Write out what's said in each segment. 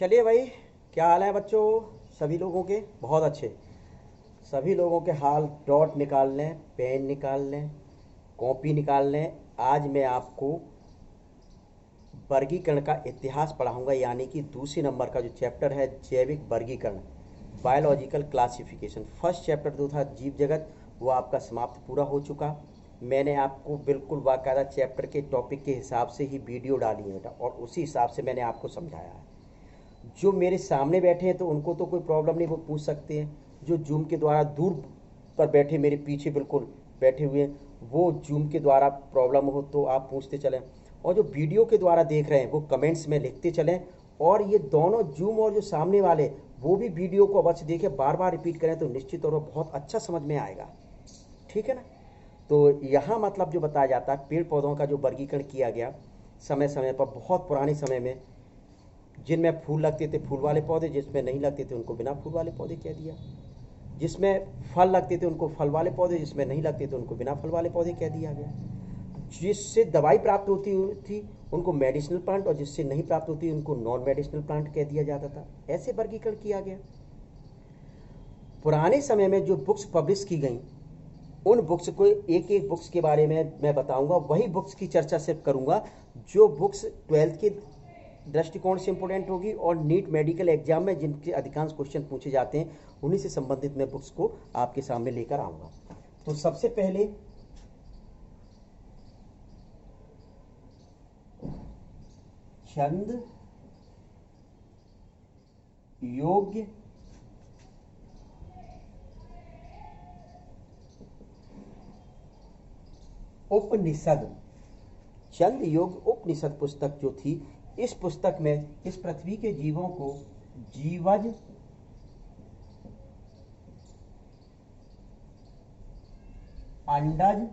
चलिए भाई, क्या हाल है बच्चों? सभी लोगों के बहुत अच्छे। सभी लोगों के हाल डॉट निकाल लें, पेन निकाल लें, कॉपी निकाल लें। आज मैं आपको वर्गीकरण का इतिहास पढ़ाऊंगा, यानी कि दूसरे नंबर का जो चैप्टर है जैविक वर्गीकरण, बायोलॉजिकल क्लासिफिकेशन। फर्स्ट चैप्टर जो था जीव जगत, वो आपका समाप्त पूरा हो चुका। मैंने आपको बिल्कुल बाकायदा चैप्टर के टॉपिक के हिसाब से ही वीडियो डाली है बेटा, और उसी हिसाब से मैंने आपको समझाया है। जो मेरे सामने बैठे हैं तो उनको तो कोई प्रॉब्लम नहीं, वो पूछ सकते हैं। जो जूम के द्वारा दूर पर बैठे, मेरे पीछे बिल्कुल बैठे हुए हैं, वो जूम के द्वारा प्रॉब्लम हो तो आप पूछते चलें, और जो वीडियो के द्वारा देख रहे हैं वो कमेंट्स में लिखते चलें। और ये दोनों जूम और जो सामने वाले, वो भी वीडियो को अवश्य देखें, बार बार रिपीट करें तो निश्चित तौर पर बहुत अच्छा समझ में आएगा। ठीक है ना? तो यहाँ मतलब जो बताया जाता है, पेड़ पौधों का जो वर्गीकरण किया गया समय समय पर, बहुत पुराने समय में, जिनमें फूल लगते थे फूल वाले पौधे, जिसमें नहीं लगते थे उनको बिना फूल वाले पौधे कह दिया। जिसमें फल लगते थे उनको फल वाले पौधे, जिसमें नहीं लगते थे उनको बिना फल वाले पौधे कह दिया गया। जिससे दवाई प्राप्त होती थी उनको मेडिसिनल प्लांट, और जिससे नहीं प्राप्त होती उनको नॉन मेडिसिनल प्लांट कह दिया जाता था। ऐसे वर्गीकरण किया गया। पुराने समय में जो बुक्स पब्लिश की गई, उन बुक्स को एक एक बुक्स के बारे में मैं बताऊंगा, वही बुक्स की चर्चा सिर्फ करूंगा जो बुक्स 12th के दृष्टिकोण से इंपोर्टेंट होगी, और नीट मेडिकल एग्जाम में जिनके अधिकांश क्वेश्चन पूछे जाते हैं उन्हीं से संबंधित मैं बुक्स को आपके सामने लेकर आऊंगा। तो सबसे पहले छंद योग्य उपनिषद, छंद योग उपनिषद पुस्तक जो थी, इस पुस्तक में इस पृथ्वी के जीवों को जीवज, अंडज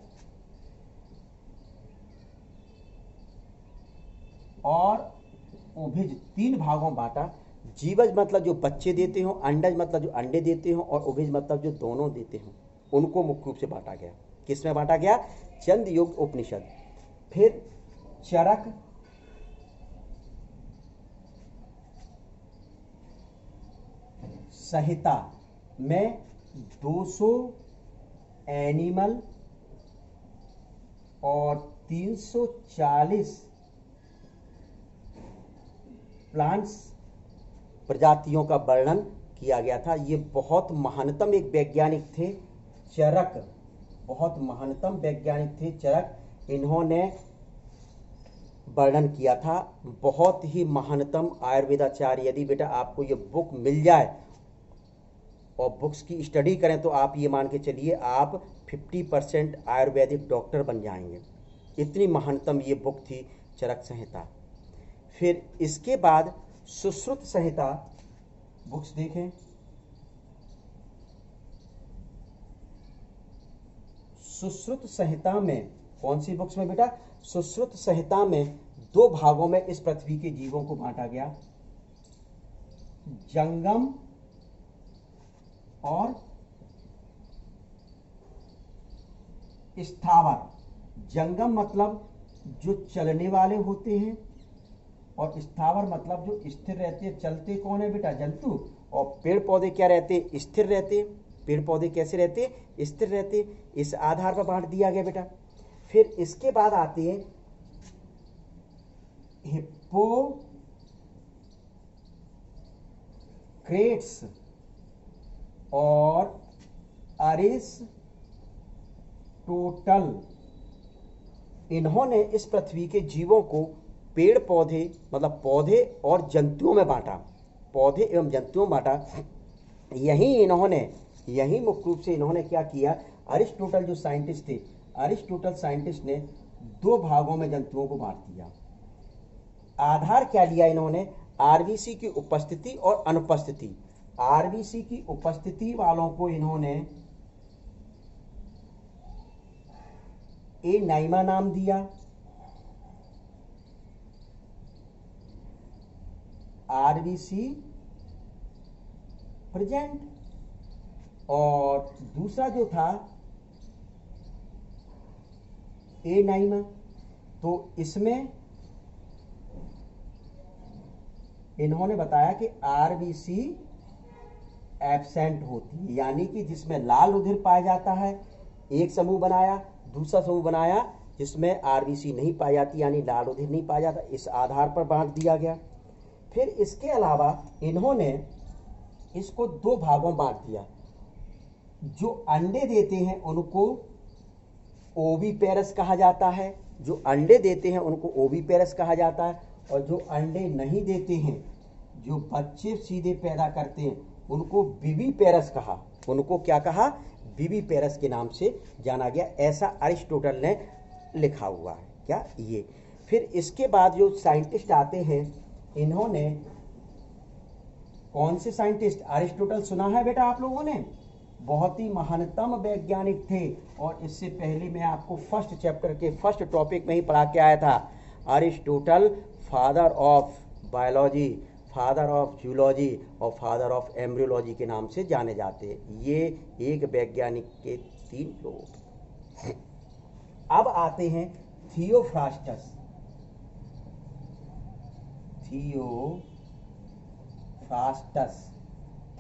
और उभिज तीन भागों में बांटा। जीवज मतलब जो बच्चे देते हो, अंडज मतलब जो अंडे देते हो, और उभिज मतलब जो दोनों देते हो, उनको मुख्य रूप से बांटा गया। किसमें बांटा गया? छंद योग उपनिषद। फिर चरक संहिता में 200 एनिमल और 340 प्लांट्स प्रजातियों का वर्णन किया गया था। ये बहुत महानतम एक वैज्ञानिक थे चरक, बहुत महानतम वैज्ञानिक थे चरक। इन्होंने वर्णन किया था, बहुत ही महानतम आयुर्वेदाचार्य। यदि बेटा आपको ये बुक मिल जाए और बुक्स की स्टडी करें तो आप ये मान के चलिए आप 50% आयुर्वेदिक डॉक्टर बन जाएंगे। इतनी महानतम ये बुक थी चरक संहिता। फिर इसके बाद सुश्रुत संहिता बुक्स देखें। सुश्रुत संहिता में कौन सी बुक्स में बेटा? सुश्रुत संहिता में दो भागों में इस पृथ्वी के जीवों को बांटा गया, जंगम और स्थावर। जंगम मतलब जो चलने वाले होते हैं, और स्थावर मतलब जो स्थिर रहते हैं। चलते कौन है बेटा? जंतु। और पेड़ पौधे क्या रहते? स्थिर रहते। पेड़ पौधे कैसे रहते? स्थिर रहते। इस आधार पर बांट दिया गया बेटा। फिर इसके बाद आते हैं हिप्पोक्रेट्स और अरिस्टोटल। इन्होंने इस पृथ्वी के जीवों को पेड़ पौधे मतलब पौधे और जंतुओं में बांटा, पौधे एवं जंतुओं में बांटा। यही मुख्य रूप से इन्होंने क्या किया? अरिस्टोटल जो साइंटिस्ट थे, अरिस्टोटल साइंटिस्ट ने दो भागों में जंतुओं को बांट दिया। आधार क्या लिया इन्होंने? आरबीसी की उपस्थिति और अनुपस्थिति। आरबीसी की उपस्थिति वालों को इन्होंने ए नाइमा नाम दिया, आरबीसी प्रेजेंट, और दूसरा जो था ए नाइमा। तो इसमें इन्होंने बताया कि आरबीसी एब्सेंट होती है, यानी कि जिसमें लाल रुधिर पाया जाता है, एक समूह बनाया, दूसरा समूह बनाया जिसमें आरबीसी नहीं पाई जाती यानी लाल रुधिर नहीं पाया जाता, इस आधार पर बांट दिया गया। फिर इसके अलावा इन्होंने इसको दो भागों में बांट दिया। जो अंडे देते हैं उनको ओविपेरस कहा जाता है, जो अंडे देते हैं उनको ओविपेरस कहा जाता है, और जो अंडे नहीं देते हैं, जो बच्चे सीधे पैदा करते हैं, उनको विविपेरस कहा। उनको क्या कहा? विविपेरस के नाम से जाना गया, ऐसा अरिस्टोटल ने लिखा हुआ है। क्या ये? फिर इसके बाद जो साइंटिस्ट आते हैं, इन्होंने कौन से साइंटिस्ट? अरिस्टोटल सुना है बेटा आप लोगों ने? बहुत ही महानतम वैज्ञानिक थे, और इससे पहले मैं आपको फर्स्ट चैप्टर के फर्स्ट टॉपिक में ही पढ़ा के आया था। Aristotle father of biology, father of zoology और फादर ऑफ एम्ब्रियोलॉजी के नाम से जाने जाते हैं। ये एक वैज्ञानिक के तीन लोग। अब आते हैं थियोफ्रास्टस।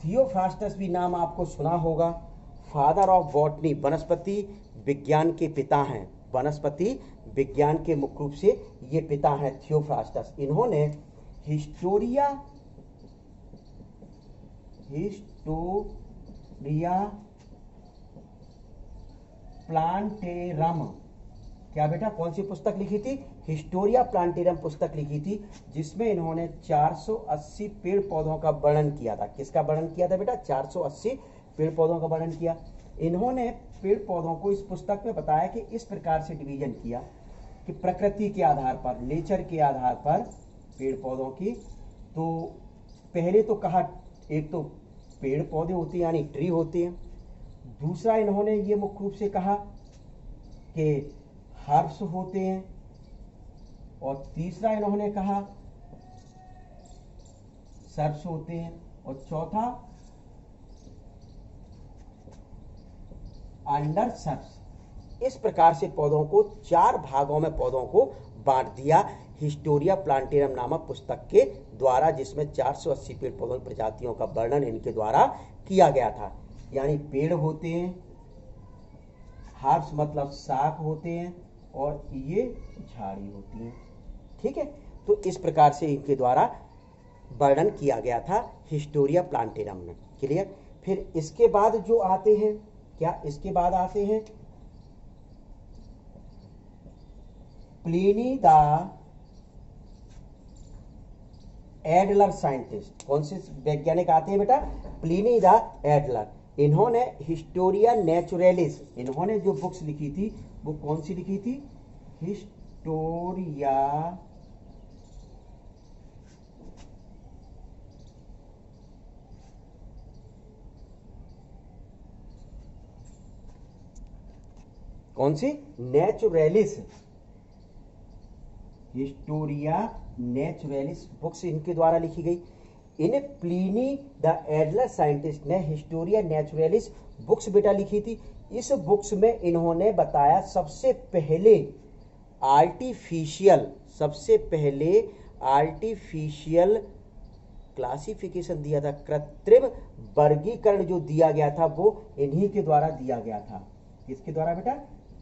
थियोफ्रास्टस भी नाम आपको सुना होगा। फादर ऑफ बॉटनी, वनस्पति विज्ञान के पिता हैं। वनस्पति विज्ञान के मुख्य रूप से ये पिता हैं थियोफ्रास्टस। इन्होंने हिस्टोरिया प्लांटेरम, क्या बेटा? कौन सी पुस्तक लिखी थी? हिस्टोरिया प्लांटेरम पुस्तक लिखी थी, जिसमें इन्होंने 480 पेड़ पौधों का वर्णन किया था। किसका वर्णन किया था बेटा? 480 पेड़ पौधों का वर्णन किया। इन्होंने पेड़ पौधों को इस पुस्तक में बताया कि इस प्रकार से डिवीजन किया कि प्रकृति के आधार पर, नेचर के आधार पर पेड़ पौधों की। तो पहले तो कहा, एक तो पेड़ पौधे होते हैं यानी ट्री होते हैं। दूसरा इन्होंने ये मुख्य रूप से कहा कि हर्ब्स होते हैं, और तीसरा इन्होंने कहा सर्ब्स होते हैं, और चौथा अंडर सर्ब्स। इस प्रकार से पौधों को चार भागों में पौधों को बांट दिया हिस्टोरिया प्लांटेरम नामक पुस्तक के द्वारा, जिसमें 480 पेड़ पौधों की प्रजातियों का वर्णन इनके द्वारा किया गया था। यानी पेड़ होते हैं, हर्ब्स मतलब शाख होते हैं, और ये झाड़ी होती हैं। ठीक है, तो इस प्रकार से इनके द्वारा वर्णन किया गया था हिस्टोरिया प्लांटेरम में। क्लियर? फिर इसके बाद जो आते हैं, क्या इसके बाद आते हैं प्लिनी द एडलर साइंटिस्ट। कौन से वैज्ञानिक आते हैं बेटा? Pliny the Adler. इन्होंने हिस्टोरिया नेचुरलिस, इन्होंने जो बुक्स लिखी थी वो कौन सी लिखी थी? हिस्टोरिया कौन सी? नेचुरलिस। हिस्टोरिया नेचुरलिस बुक्स इनके द्वारा लिखी गई। इन प्लिनी द एडलर साइंटिस्ट ने हिस्टोरिया नेचुरलिस बुक्स बेटा लिखी थी। इस बुक्स में इन्होंने बताया सबसे पहले आर्टिफिशियल क्लासिफिकेशन दिया था, कृत्रिम वर्गीकरण जो दिया गया था वो इन्हीं के द्वारा दिया गया था। किसके द्वारा बेटा?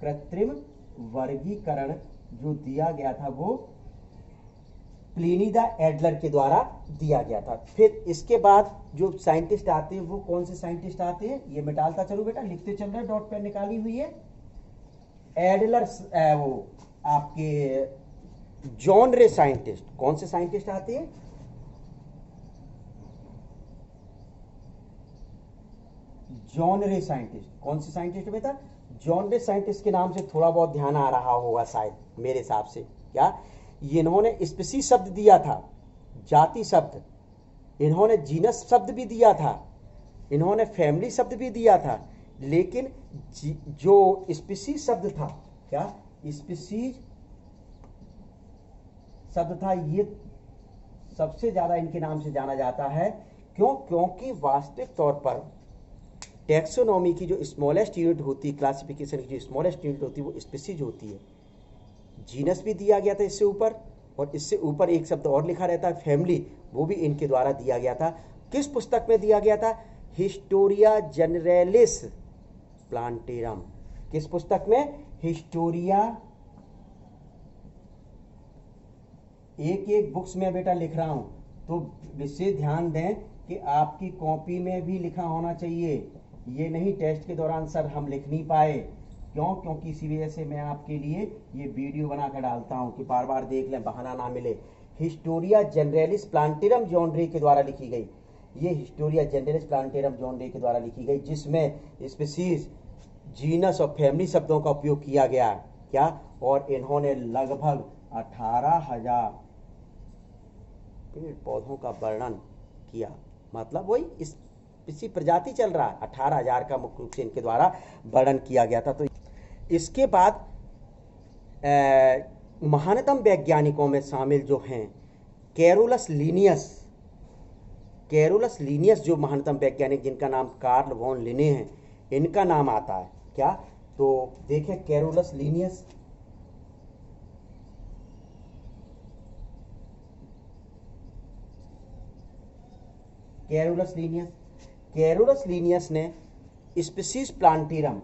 कृत्रिम वर्गीकरण जो दिया गया था वो प्लिनी द एडलर के द्वारा दिया गया था। फिर इसके बाद जो साइंटिस्ट आते हैं वो कौन से साइंटिस्ट आते हैं? ये मैं डालता चलूं बेटा, लिखते चल रहे, डॉट पेन निकाली हुई है। एडलर, वो आपके जॉन रे साइंटिस्ट। कौन से साइंटिस्ट आते हैं? जॉन रे साइंटिस्ट। कौन से साइंटिस्ट बेटा? जॉन रे साइंटिस्ट के नाम से थोड़ा बहुत ध्यान आ रहा होगा शायद मेरे हिसाब से। क्या इन्होंने स्पीसीज शब्द दिया था, जाति शब्द, इन्होंने जीनस शब्द भी दिया था, इन्होंने फैमिली शब्द भी दिया था, लेकिन जो स्पीसीज शब्द था, क्या स्पीसीज शब्द था, ये सबसे ज्यादा इनके नाम से जाना जाता है। क्यों? क्योंकि वास्तविक तौर पर टैक्सोनॉमी की जो स्मॉलेस्ट यूनिट होती है, क्लासिफिकेशन की जो स्मॉलेस्ट यूनिट होती है वो स्पीसीज होती है। जीनस भी दिया गया था इससे ऊपर, और इससे ऊपर एक शब्द और लिखा रहता है फैमिली, वो भी इनके द्वारा दिया गया था। किस पुस्तक में दिया गया था? Historia Generalis Plantarum. किस पुस्तक में? हिस्टोरिया, एक एक बुक्स में बेटा लिख रहा हूं, तो विशेष ध्यान दें कि आपकी कॉपी में भी लिखा होना चाहिए। ये नहीं टेस्ट के दौरान सर हम लिख नहीं पाए, क्यों? क्योंकि इसी वजह से मैं आपके लिए ये वीडियो बना कर डालता हूं कि बार बार देख लें, बहाना ना मिले। हिस्टोरिया जनरलिस प्लांटेरम जॉन रे के द्वारा लिखी गई। ये हिस्टोरिया जनरलिस प्लांटेरम जॉन रे के द्वारा लिखी गई, जिसमें स्पीसीज, जीनस और फैमिली शब्दों का उपयोग किया गया। क्या? और इन्होंने लगभग 18,000 पेड़ पौधों का वर्णन किया। मतलब वही इसी प्रजाति चल रहा है, 18,000 का मुख्य रूप से इनके द्वारा वर्णन किया गया था। तो इसके बाद महानतम वैज्ञानिकों में शामिल जो हैं कैरोलस लीनियस। कैरोलस लीनियस जो महानतम वैज्ञानिक, जिनका नाम कार्ल वॉन लिने है, इनका नाम आता है। क्या? तो देखें Carolus Linnaeus, Carolus Linnaeus, Carolus Linnaeus ने स्पीसीज प्लांटेरम,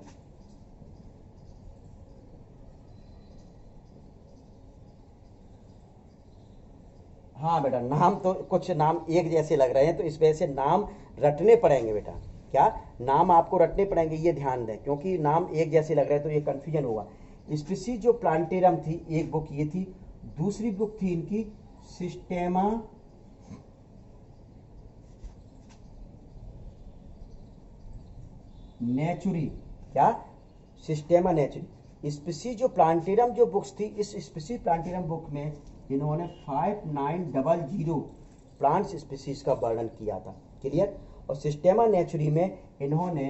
हाँ बेटा, नाम तो कुछ नाम एक जैसे लग रहे हैं, तो इस वजह से नाम रटने पड़ेंगे बेटा। क्या? नाम आपको रटने पड़ेंगे, ये ध्यान दें, क्योंकि नाम एक जैसे लग रहे हैं तो ये कंफ्यूजन होगा। स्पीसीज जो प्लांटेरम थी, एक बुक ये थी, दूसरी बुक थी इनकी सिस्टेमा नेचुरी। क्या? सिस्टेमा नेचुरी। स्पीसीज जो प्लांटेरम जो बुक्स थी, इस स्पीसीज प्लांटेरम बुक में इन्होंने 5900 प्लांट्स स्पीसीज का वर्णन किया था। क्लियर? और सिस्टेमा नेचुरी में इन्होंने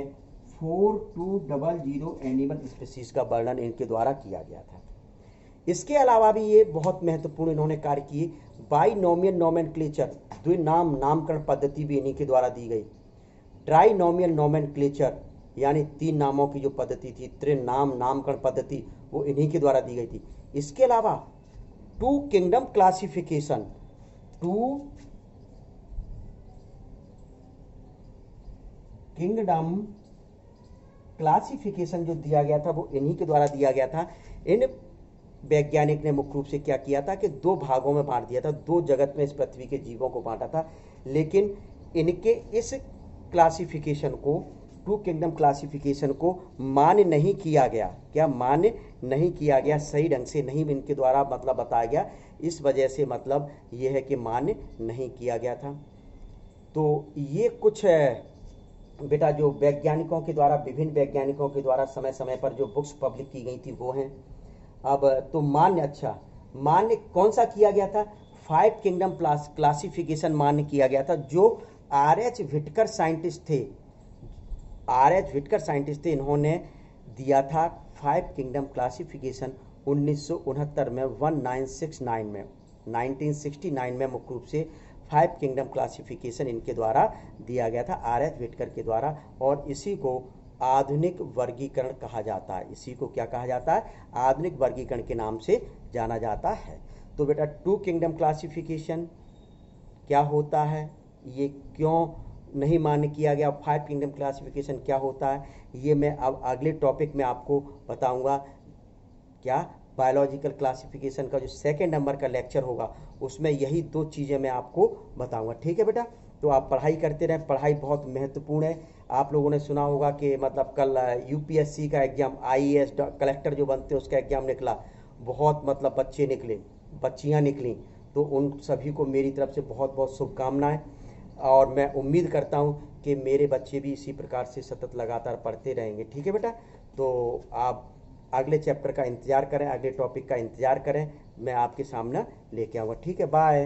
4200 एनिमल स्पीसीज का वर्णन इनके द्वारा किया गया था। इसके अलावा भी ये बहुत महत्वपूर्ण इन्होंने कार्य किए। बाइनोमियल नोमेनक्लेचर, द्विनाम नामकरण पद्धति भी इन्हीं के द्वारा दी गई। ट्राइनोमियल नोमेनक्लेचर, यानी 3 नामों की जो पद्धति थी, त्रिनाम नामकरण पद्धति, वो इन्हीं के द्वारा दी गई थी। इसके अलावा 2 किंगडम क्लासिफिकेशन, 2 किंगडम क्लासिफिकेशन जो दिया गया था, वो इन्हीं के द्वारा दिया गया था। इन वैज्ञानिक ने मुख्य रूप से क्या किया था कि 2 भागों में बांट दिया था, 2 जगत में इस पृथ्वी के जीवों को बांटा था। लेकिन इनके इस क्लासिफिकेशन को, 2 किंगडम क्लासिफिकेशन को मान्य नहीं किया गया। क्या? मान्य नहीं किया गया, सही ढंग से नहीं इनके द्वारा मतलब बताया गया। इस वजह से मतलब ये है कि मान्य नहीं किया गया था। तो ये कुछ बेटा जो वैज्ञानिकों के द्वारा, विभिन्न वैज्ञानिकों के द्वारा समय समय पर जो बुक्स पब्लिक की गई थी वो हैं। अब तो मान्य, अच्छा मान्य कौन सा किया गया था? 5 किंगडम क्लासिफिकेशन मान्य किया गया था, जो R.H. व्हिटकर साइंटिस्ट थे। R.H. व्हिटकर साइंटिस्ट थे, इन्होंने दिया था 5 किंगडम क्लासिफिकेशन 1969 में, 1969 में, 1969 में मुख्य रूप से 5 किंगडम क्लासिफिकेशन इनके द्वारा दिया गया था, R.H. व्हिटकर के द्वारा। और इसी को आधुनिक वर्गीकरण कहा जाता है। इसी को क्या कहा जाता है? आधुनिक वर्गीकरण के नाम से जाना जाता है। तो बेटा 2 किंगडम क्लासिफिकेशन क्या होता है, ये क्यों नहीं मान्य किया गया, 5 किंगडम क्लासिफिकेशन क्या होता है, ये मैं अब अगले टॉपिक में आपको बताऊंगा। क्या? बायोलॉजिकल क्लासिफिकेशन का जो 2nd नंबर का लेक्चर होगा, उसमें यही 2 चीज़ें मैं आपको बताऊंगा। ठीक है बेटा? तो आप पढ़ाई करते रहें, पढ़ाई बहुत महत्वपूर्ण है। आप लोगों ने सुना होगा कि मतलब कल UPSC का एग्जाम, IAS कलेक्टर जो बनते हैं उसका एग्जाम निकला, बहुत मतलब बच्चे निकले, बच्चियां निकली। तो उन सभी को मेरी तरफ से बहुत बहुत शुभकामनाएं, और मैं उम्मीद करता हूं कि मेरे बच्चे भी इसी प्रकार से सतत लगातार पढ़ते रहेंगे। ठीक है बेटा? तो आप अगले चैप्टर का इंतज़ार करें, अगले टॉपिक का इंतज़ार करें, मैं आपके सामने लेके आऊँगा। ठीक है? बाय।